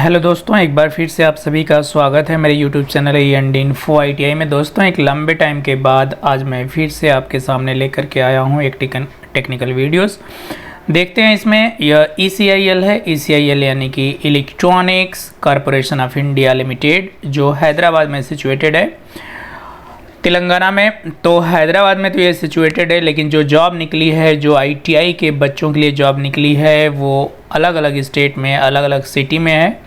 Hello दोस्तों, एक बार फिर से आप सभी का स्वागत है मेरे यूट्यूब चैनल E&Info ITI में। दोस्तों, एक लंबे टाइम के बाद आज मैं फिर से आपके सामने लेकर के आया हूं एक टेक्निकल वीडियोस। देखते हैं इसमें यह ECIL है। ECIL यानी कि electronics corporation of India limited, जो हैदराबाद में सिचुएटेड है, तेलंगाना में। तो हैदराबाद में तो ये सिचुएटेड है, लेकिन जो जॉब निकली है, जो ITI के बच्चों के लिए जॉब निकली है, वो अलग अलग स्टेट में, अलग अलग सिटी में है।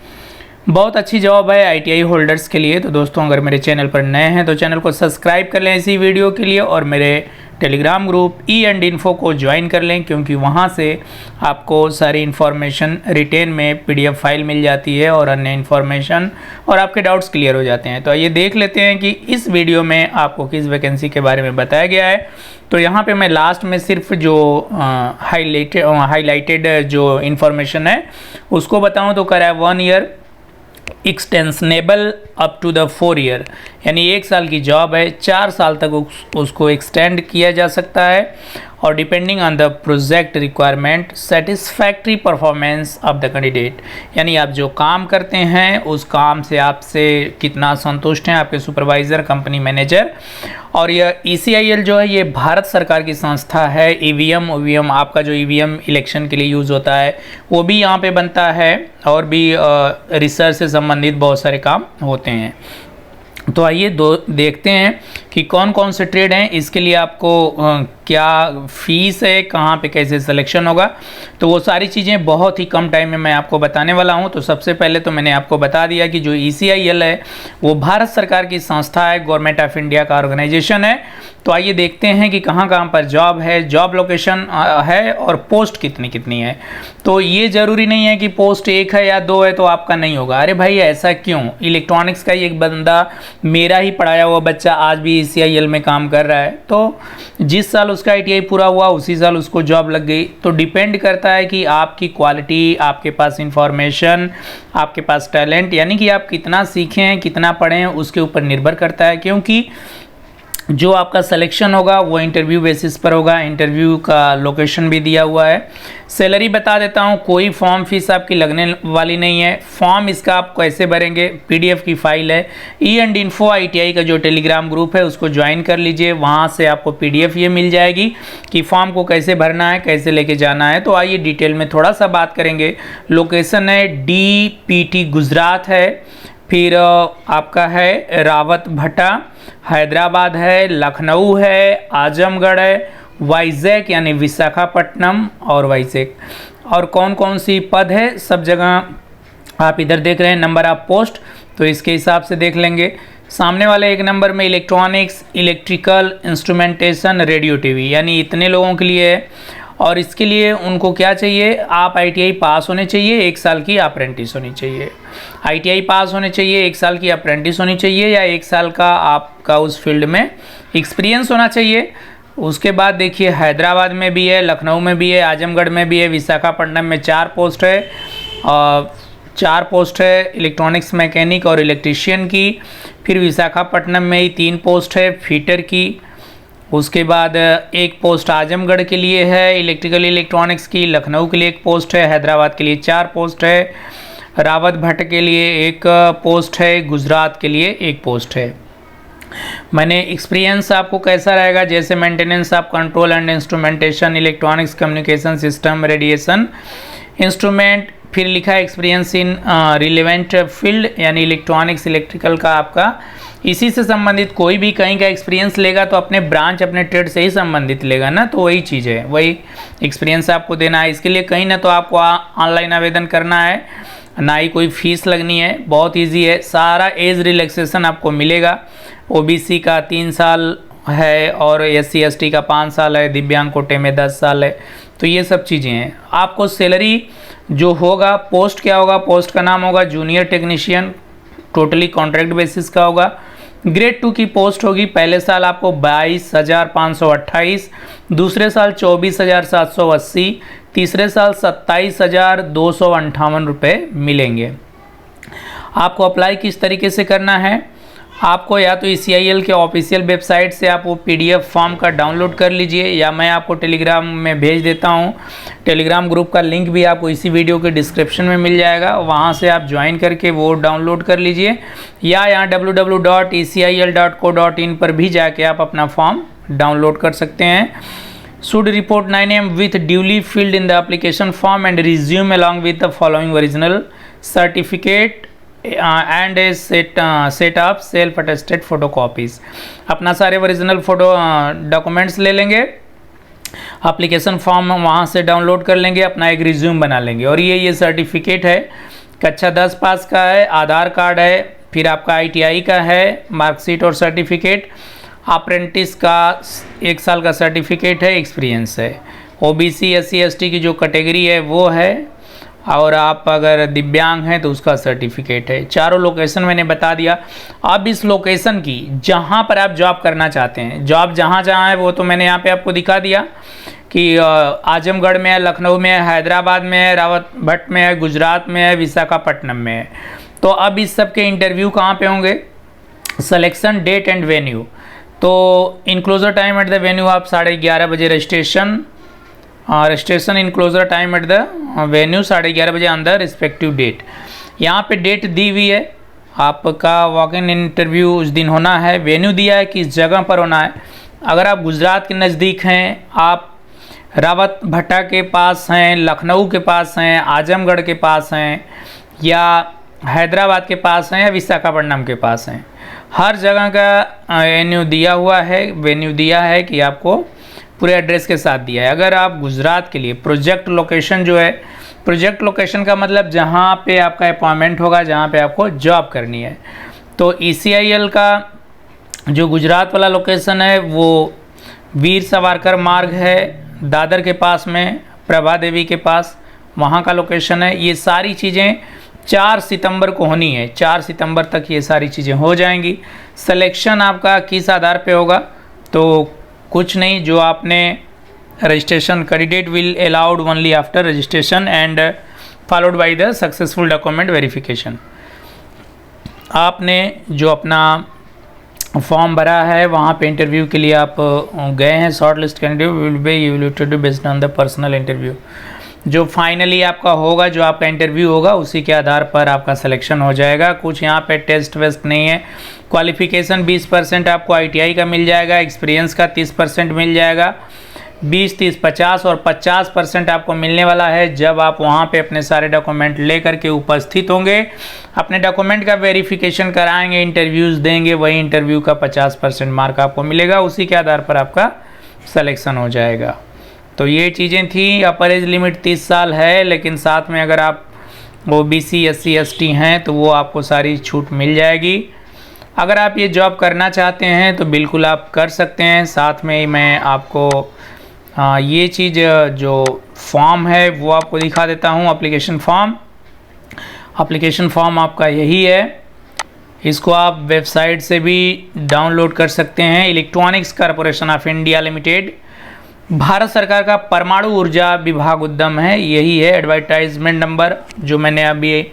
बहुत अच्छी जॉब है ITI होल्डर्स के लिए। तो दोस्तों, अगर मेरे चैनल पर नए हैं तो चैनल को सब्सक्राइब कर लें इसी वीडियो के लिए, और मेरे टेलीग्राम ग्रुप E&Info को ज्वाइन कर लें, क्योंकि वहाँ से आपको सारी इन्फॉर्मेशन रिटेन में PDF फाइल मिल जाती है और अन्य इन्फॉर्मेशन, और आपके डाउट्स क्लियर हो जाते हैं। तो आइए देख लेते हैं कि इस वीडियो में आपको किस वैकेंसी के बारे में बताया गया है। तो यहाँ पे मैं लास्ट में सिर्फ जो हाईलाइटेड जो इन्फॉर्मेशन है उसको बताऊँ तो करा है 1 year extensionable up to the 4 year, यानी 1 साल की जॉब है, 4 साल तक उसको एक्सटेंड किया जा सकता है, और depending on the project requirement satisfactory performance of the candidate, यानी आप जो काम करते हैं उस काम से आपसे कितना संतुष्ट हैं आपके सुपरवाइज़र, कंपनी मैनेजर। और यह ECIL जो है, ये भारत सरकार की संस्था है। EVM आपका जो EVM इलेक्शन के लिए यूज़ होता है वो भी यहाँ पे बनता है, और भी रिसर्च से संबंधित बहुत सारे काम होते हैं। तो आइए देखते हैं कि कौन कौन से ट्रेड हैं, इसके लिए आपको क्या फ़ीस है, कहाँ पे कैसे सिलेक्शन होगा। तो वो सारी चीज़ें बहुत ही कम टाइम में मैं आपको बताने वाला हूँ। तो सबसे पहले तो मैंने आपको बता दिया कि जो ECIL है वो भारत सरकार की संस्था है, गवर्नमेंट ऑफ इंडिया का ऑर्गेनाइजेशन है। तो आइए देखते हैं कि कहाँ कहाँ पर जॉब है, जॉब लोकेशन है, और पोस्ट कितनी कितनी है। तो ये ज़रूरी नहीं है कि पोस्ट 1 है या 2 है तो आपका नहीं होगा। अरे भाई, ऐसा क्यों? इलेक्ट्रॉनिक्स का ही एक बंदा, मेरा ही पढ़ाया हुआ बच्चा, आज भी ECIL में काम कर रहा है। तो जिस साल उसका ITI पूरा हुआ उसी साल उसको जॉब लग गई। तो डिपेंड करता है कि आपकी क्वालिटी, आपके पास इंफॉर्मेशन, आपके पास टैलेंट, यानी कि आप कितना सीखे हैं, कितना पढ़े हैं, उसके ऊपर निर्भर करता है। क्योंकि जो आपका सिलेक्शन होगा वो इंटरव्यू बेसिस पर होगा। इंटरव्यू का लोकेशन भी दिया हुआ है। सैलरी बता देता हूँ, कोई फॉर्म फीस आपकी लगने वाली नहीं है। फॉर्म इसका आप कैसे भरेंगे, PDF की फाइल है। E&Info ITI का जो टेलीग्राम ग्रुप है उसको ज्वाइन कर लीजिए, वहाँ से आपको PDF ये मिल जाएगी कि फॉर्म को कैसे भरना है, कैसे लेके जाना है। तो आइए डिटेल में थोड़ा सा बात करेंगे। लोकेशन है DPT गुजरात है, फिर आपका है रावत भट्टा हैदराबाद है, लखनऊ है, आजमगढ़ है, वाइजैक यानी विशाखापट्टनम और वाइजैक। और कौन कौन सी पद है, सब जगह आप इधर देख रहे हैं नंबर ऑफ पोस्ट, तो इसके हिसाब से देख लेंगे। सामने वाले 1 नंबर में electronics, electrical, instrumentation, radio TV, यानी इतने लोगों के लिए है। और इसके लिए उनको क्या चाहिए, आप ITI पास होने चाहिए, 1 साल की अप्रेंटिस होनी चाहिए। ITI पास होने चाहिए, 1 साल की अप्रेंटिस होनी चाहिए, या 1 साल का आपका उस फील्ड में एक्सपीरियंस होना चाहिए। उसके बाद देखिए, हैदराबाद में भी है, लखनऊ में भी है, आजमगढ़ में भी है, विशाखापट्टनम में 4 पोस्ट है, 4 पोस्ट है इलेक्ट्रॉनिक्स मैकेनिक और इलेक्ट्रीशियन की। फिर विशाखापट्टनम में ही 3 पोस्ट है फिटर की। उसके बाद 1 पोस्ट आजमगढ़ के लिए है इलेक्ट्रिकल इलेक्ट्रॉनिक्स की, लखनऊ के लिए 1 पोस्ट है, हैदराबाद के लिए 4 पोस्ट है, रावत भट्ट के लिए 1 पोस्ट है, गुजरात के लिए 1 पोस्ट है। मैंने एक्सपीरियंस आपको कैसा रहेगा, जैसे maintenance of control and instrumentation, electronics communication system, radiation instrument. फिर लिखा है एक्सपीरियंस इन रिलेवेंट फील्ड, यानी इलेक्ट्रॉनिक्स इलेक्ट्रिकल का आपका इसी से संबंधित कोई भी कहीं का एक्सपीरियंस लेगा तो अपने ब्रांच, अपने ट्रेड से ही संबंधित लेगा ना, तो वही चीज़ है, वही एक्सपीरियंस आपको देना है। इसके लिए कहीं ना तो आपको ऑनलाइन आवेदन करना है, ना ही कोई फीस लगनी है, बहुत ईजी है। सारा एज रिलैक्सेशन आपको मिलेगा। OBC का 3 साल है, और SC ST का 5 साल है, दिव्यांग कोटे में 10 साल है। तो ये सब चीज़ें हैं। आपको सैलरी जो होगा, पोस्ट क्या होगा, पोस्ट का नाम होगा junior technician, totally contract basis का होगा। ग्रेड 2 की पोस्ट होगी। पहले साल आपको 22,528, दूसरे साल 24,780, तीसरे साल 27,258 रुपये मिलेंगे। आपको अप्लाई किस तरीके से करना है, आपको या तो ECIL के ऑफिशियल वेबसाइट से आप वो PDF फॉर्म का डाउनलोड कर लीजिए, या मैं आपको टेलीग्राम में भेज देता हूँ। टेलीग्राम ग्रुप का लिंक भी आपको इसी वीडियो के डिस्क्रिप्शन में मिल जाएगा, वहाँ से आप ज्वाइन करके वो डाउनलोड कर लीजिए, या यहाँ www.ecil.co.in पर भी जाके आप अपना फॉर्म डाउनलोड कर सकते हैं। Should report 9 AM with duly filled in the application form and resume along with the following original certificate and a set of self attested photocopies। अपना सारे ओरिजिनल फोटो डॉक्यूमेंट्स ले लेंगे, एप्लीकेशन फॉर्म वहाँ से download कर लेंगे, अपना एक रिज्यूम बना लेंगे, और ये सर्टिफिकेट है, कक्षा 10 पास का है, आधार कार्ड है, फिर आपका ITI का है मार्कशीट और सर्टिफिकेट, अप्रेंटिस का 1 साल का सर्टिफिकेट है, एक्सपीरियंस है, OBC SC ST की जो कैटेगरी है वो है, और आप अगर दिव्यांग हैं तो उसका सर्टिफिकेट है। चारों लोकेशन मैंने बता दिया। अब इस लोकेशन की जहाँ पर आप जॉब करना चाहते हैं, जॉब जहाँ जहाँ है वो तो मैंने यहाँ पे आपको दिखा दिया कि आजमगढ़ में है, लखनऊ में है, हैदराबाद में है, रावत भट्ट में है, गुजरात में है, विशाखापट्टनम में है। तो अब इस सब के इंटरव्यू कहाँ पे होंगे? Selection date and venue. तो enclosure time at the venue आप 11:30 बजे registration enclosure time at the venue 11:30 बजे अंदर रिस्पेक्टिव डेट। यहाँ पे डेट दी हुई है, आपका वॉक इन इंटरव्यू उस दिन होना है, वेन्यू दिया है किस जगह पर होना है। अगर आप गुजरात के नज़दीक हैं, आप रावत भट्टा के पास हैं, लखनऊ के पास हैं, आजमगढ़ के पास हैं, या हैदराबाद के पास हैं, या विशाखापट्टनम के पास हैं, हर जगह का वेन्यू दिया हुआ है, वेन्यू दिया है कि आपको पूरे एड्रेस के साथ दिया है। अगर आप गुजरात के लिए प्रोजेक्ट लोकेशन जो है, प्रोजेक्ट लोकेशन का मतलब जहाँ पे आपका अपॉइंटमेंट होगा, जहाँ पे आपको जॉब करनी है, तो ECIL का जो गुजरात वाला लोकेशन है वो वीर सावरकर मार्ग है, दादर के पास में, प्रभा देवी के पास, वहाँ का लोकेशन है। ये सारी चीज़ें 4 सितंबर को होनी है, 4 सितंबर तक ये सारी चीज़ें हो जाएंगी। सिलेक्शन आपका किस आधार पे होगा? तो कुछ नहीं, जो आपने registration, candidate will allowed only after registration and followed by the successful document verification. आपने जो अपना फॉर्म भरा है, वहाँ पे इंटरव्यू के लिए आप गए हैं, short list candidate will be evaluated based on the personal interview. जो फाइनली आपका होगा, जो आपका इंटरव्यू होगा, उसी के आधार पर आपका सिलेक्शन हो जाएगा। कुछ यहाँ पे टेस्ट वेस्ट नहीं है। क्वालिफिकेशन 20% आपको ITI का मिल जाएगा, एक्सपीरियंस का 30% मिल जाएगा, 20, 30, 50 और 50% आपको मिलने वाला है जब आप वहाँ पे अपने सारे डॉक्यूमेंट ले करके उपस्थित होंगे, अपने डॉक्यूमेंट का वेरिफिकेशन कराएंगे, इंटरव्यूज़ देंगे, वही इंटरव्यू का 50% मार्क आपको मिलेगा, उसी के आधार पर आपका सिलेक्शन हो जाएगा। तो ये चीज़ें थी। अपर एज लिमिट 30 साल है, लेकिन साथ में अगर आप OBC SC ST हैं तो वो आपको सारी छूट मिल जाएगी। अगर आप ये जॉब करना चाहते हैं तो बिल्कुल आप कर सकते हैं। साथ में ही मैं आपको ये चीज़ जो फॉर्म है वो आपको दिखा देता हूँ। एप्लीकेशन फॉर्म आपका यही है, इसको आप वेबसाइट से भी डाउनलोड कर सकते हैं। Electronics corporation of India limited, Bharat सरकार का परमाणु ऊर्जा विभाग उद्यम है, यही है। एडवर्टाइजमेंट नंबर जो मैंने अभी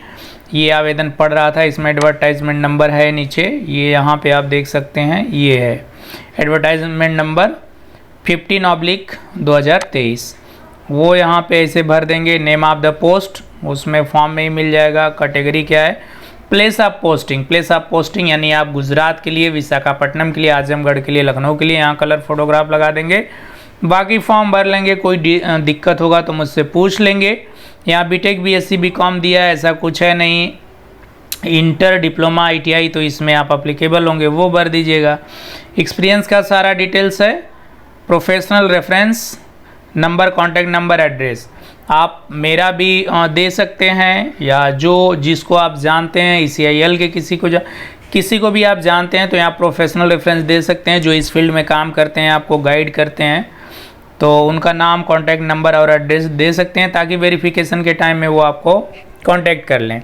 ये आवेदन पढ़ रहा था, इसमें एडवर्टाइजमेंट नंबर है नीचे, ये यहाँ पे आप देख सकते हैं, ये है एडवर्टाइजमेंट नंबर 15/2023। वो यहाँ पे ऐसे भर देंगे, नेम ऑफ द पोस्ट उसमें फॉर्म में ही मिल जाएगा, कैटेगरी क्या है, प्लेस ऑफ पोस्टिंग यानी आप गुजरात के लिए, विशाखापट्टनम के लिए, आजमगढ़ के लिए, लखनऊ के लिए यहाँ कलर फोटोग्राफ लगा देंगे। बाकी फॉर्म भर लेंगे, कोई दिक्कत होगा तो मुझसे पूछ लेंगे। यहाँ BTech BSc BCom दिया है, ऐसा कुछ है नहीं। इंटर, डिप्लोमा, ITI तो इसमें आप अप्लीकेबल होंगे, वो भर दीजिएगा। एक्सपीरियंस का सारा डिटेल्स है, professional reference number, contact number, address आप मेरा भी दे सकते हैं, या जिसको आप जानते हैं ECIL के किसी को भी आप जानते हैं तो यहाँ प्रोफेशनल रेफरेंस दे सकते हैं, जो इस फील्ड में काम करते हैं, आपको गाइड करते हैं, तो उनका नाम, कॉन्टैक्ट नंबर और एड्रेस दे सकते हैं, ताकि वेरिफिकेशन के टाइम में वो आपको कांटेक्ट कर लें।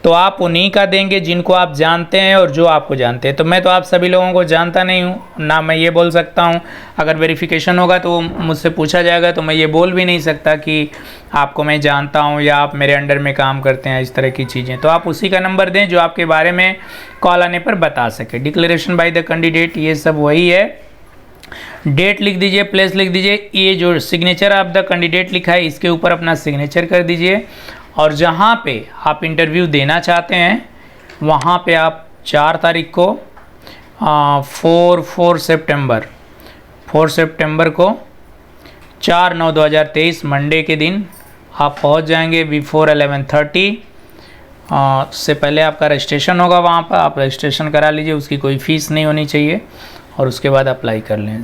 तो आप उन्हीं का देंगे जिनको आप जानते हैं और जो आपको जानते हैं। तो मैं तो आप सभी लोगों को जानता नहीं हूँ ना, मैं ये बोल सकता हूँ। अगर वेरिफिकेशन होगा तो मुझसे पूछा जाएगा तो मैं ये बोल भी नहीं सकता कि आपको मैं जानता हूँ या आप मेरे अंडर में काम करते हैं, इस तरह की चीज़ें। तो आप उसी का नंबर दें जो आपके बारे में कॉल आने पर बता सके। डिक्लेरेशन बाय द कैंडिडेट, ये सब वही है। डेट लिख दीजिए, प्लेस लिख दीजिए। ये जो सिग्नेचर ऑफ द कैंडिडेट लिखा है इसके ऊपर अपना सिग्नेचर कर दीजिए। और जहाँ पे आप इंटरव्यू देना चाहते हैं वहाँ पे आप 4 तारीख को 4 सितंबर को 4/9/2023 मंडे के दिन आप पहुँच जाएंगे बिफोर 11:30। से पहले आपका रजिस्ट्रेशन होगा, वहाँ पर आप रजिस्ट्रेशन करा लीजिए, उसकी कोई फ़ीस नहीं होनी चाहिए और उसके बाद अप्लाई कर लें।